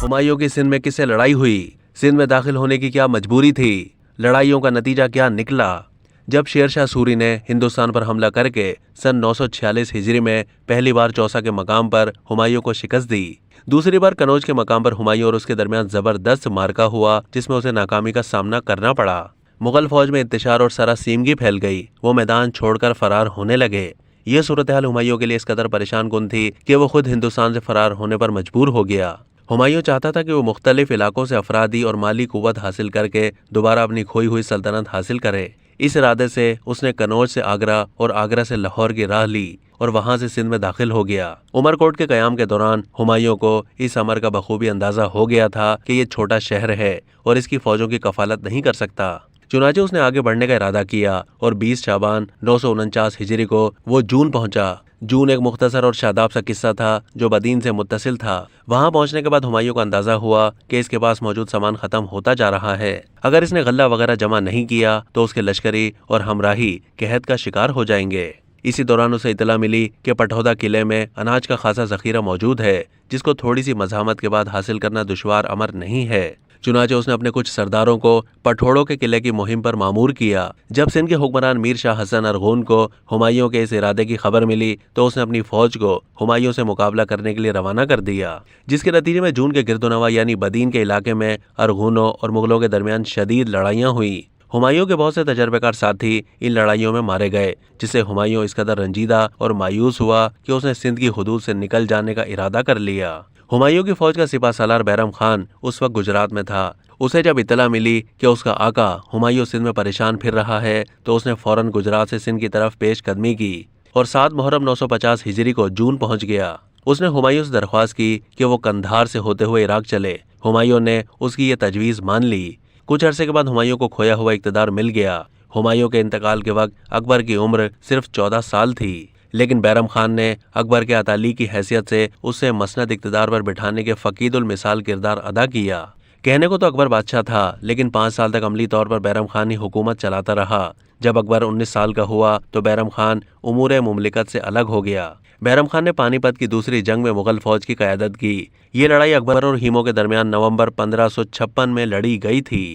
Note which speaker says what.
Speaker 1: हुमायूं की सिंध में किससे लड़ाई हुई? सिंध में दाखिल होने की क्या मजबूरी थी? लड़ाइयों का नतीजा क्या निकला? जब शेर शाह सूरी ने हिंदुस्तान पर हमला करके सन 946 हिजरी में पहली बार चौसा के मकाम पर हुमायूं को शिकस्त दी, दूसरी बार कनौज के मकाम पर हुमायूं और उसके दरमियान जबरदस्त मार्का हुआ जिसमें उसे नाकामी का सामना करना पड़ा। मुगल फौज में इंतशार और सरासीमगी फैल गई। वो मैदान छोड़कर फरार होने लगे। ये सूरत हाल हुमायूं के लिए इस कदर परेशान कुन थी कि वो खुद हिंदुस्तान से फरार होने पर मजबूर हो गया। हुमायूं चाहता था कि वो मुख्तलिफ इलाकों से अफरादी और माली कुव्वत हासिल करके दोबारा अपनी खोई हुई सल्तनत हासिल करे। इस इरादे से उसने कनौज से आगरा और आगरा से लाहौर की राह ली और वहां से सिंध में दाखिल हो गया। उमरकोट के कयाम के दौरान हुमायूं को इस अमर का बखूबी अंदाजा हो गया था कि ये छोटा शहर है और इसकी फौजों की कफालत नहीं कर सकता। चुनाचे उसने आगे बढ़ने का इरादा किया और 20 शाबान 949 हिजरी को वो जून पहुंचा। जून एक मुख्तसर और शादाब सा किस्सा था जो बदीन से मुत्तसिल था। वहां पहुंचने के बाद हुमायूं को अंदाजा हुआ कि इसके पास मौजूद सामान खत्म होता जा रहा है। अगर इसने गल्ला वगैरह जमा नहीं किया तो उसके लश्करी और हमराही कहत का शिकार हो जाएंगे। इसी दौरान उसे इतला मिली कि पटौदा किले में अनाज का खासा जखीरा मौजूद है जिसको थोड़ी सी मज़ाहमत के बाद हासिल करना दुश्वार अमर नहीं है। चुनाचे उसने अपने कुछ सरदारों को पठोड़ों के किले की मुहिम पर मामूर किया। जब सिंध के हुक्मरान मीर शाह हसन अरगून को हुमायूं के इस इरादे की खबर मिली तो उसने अपनी फौज को हुमायूं से मुकाबला करने के लिए रवाना कर दिया, जिसके नतीजे में जून के गिरदोनवा यानी बदीन के इलाके में अरगूनों और मुगलों के दरमियान शदीद लड़ाइयाँ हुई। हुमायूं के बहुत से तजर्बेकार साथी इन लड़ाइयों में मारे गए, जिससे हुमायूं इस कदर रंजीदा और मायूस हुआ कि उसने सिंध की हुदूद से निकल जाने का इरादा कर लिया। हुमायूं की फौज का सिपा सालार बैरम खान उस वक्त गुजरात में था। उसे जब इतला मिली कि उसका आका हुमायूं सिंध में परेशान फिर रहा है तो उसने फौरन गुजरात से सिंध की तरफ पेश कदमी की और 7 मुहर्रम 950 हिजरी को जून पहुंच गया। उसने हुमायूं से दरख्वास्त की कि वो कंधार से होते हुए इराक चले। हुमायूं ने उसकी ये तजवीज़ मान ली। कुछ अरसे के बाद हुमायूं को खोया हुआ इक़्तिदार मिल गया। हुमायूं के इंतकाल के वक्त अकबर की उम्र सिर्फ 14 साल थी, लेकिन बैरम खान ने अकबर के अताली की हैसियत से उसे मसनद इक़्तिदार पर बिठाने के फ़कीदुल मिसाल किरदार अदा किया। कहने को तो अकबर बादशाह था, लेकिन 5 साल तक अमली तौर पर बैरम खान ही हुकूमत चलाता रहा। जब अकबर 19 साल का हुआ तो बैरम खान उमूर मुमलिकत से अलग हो गया। बैरम खान ने पानीपत की दूसरी जंग में मुगल फौज की क़यादत की। ये लड़ाई अकबर और हीमो के दरमियान नवंबर 1556 में लड़ी गई थी।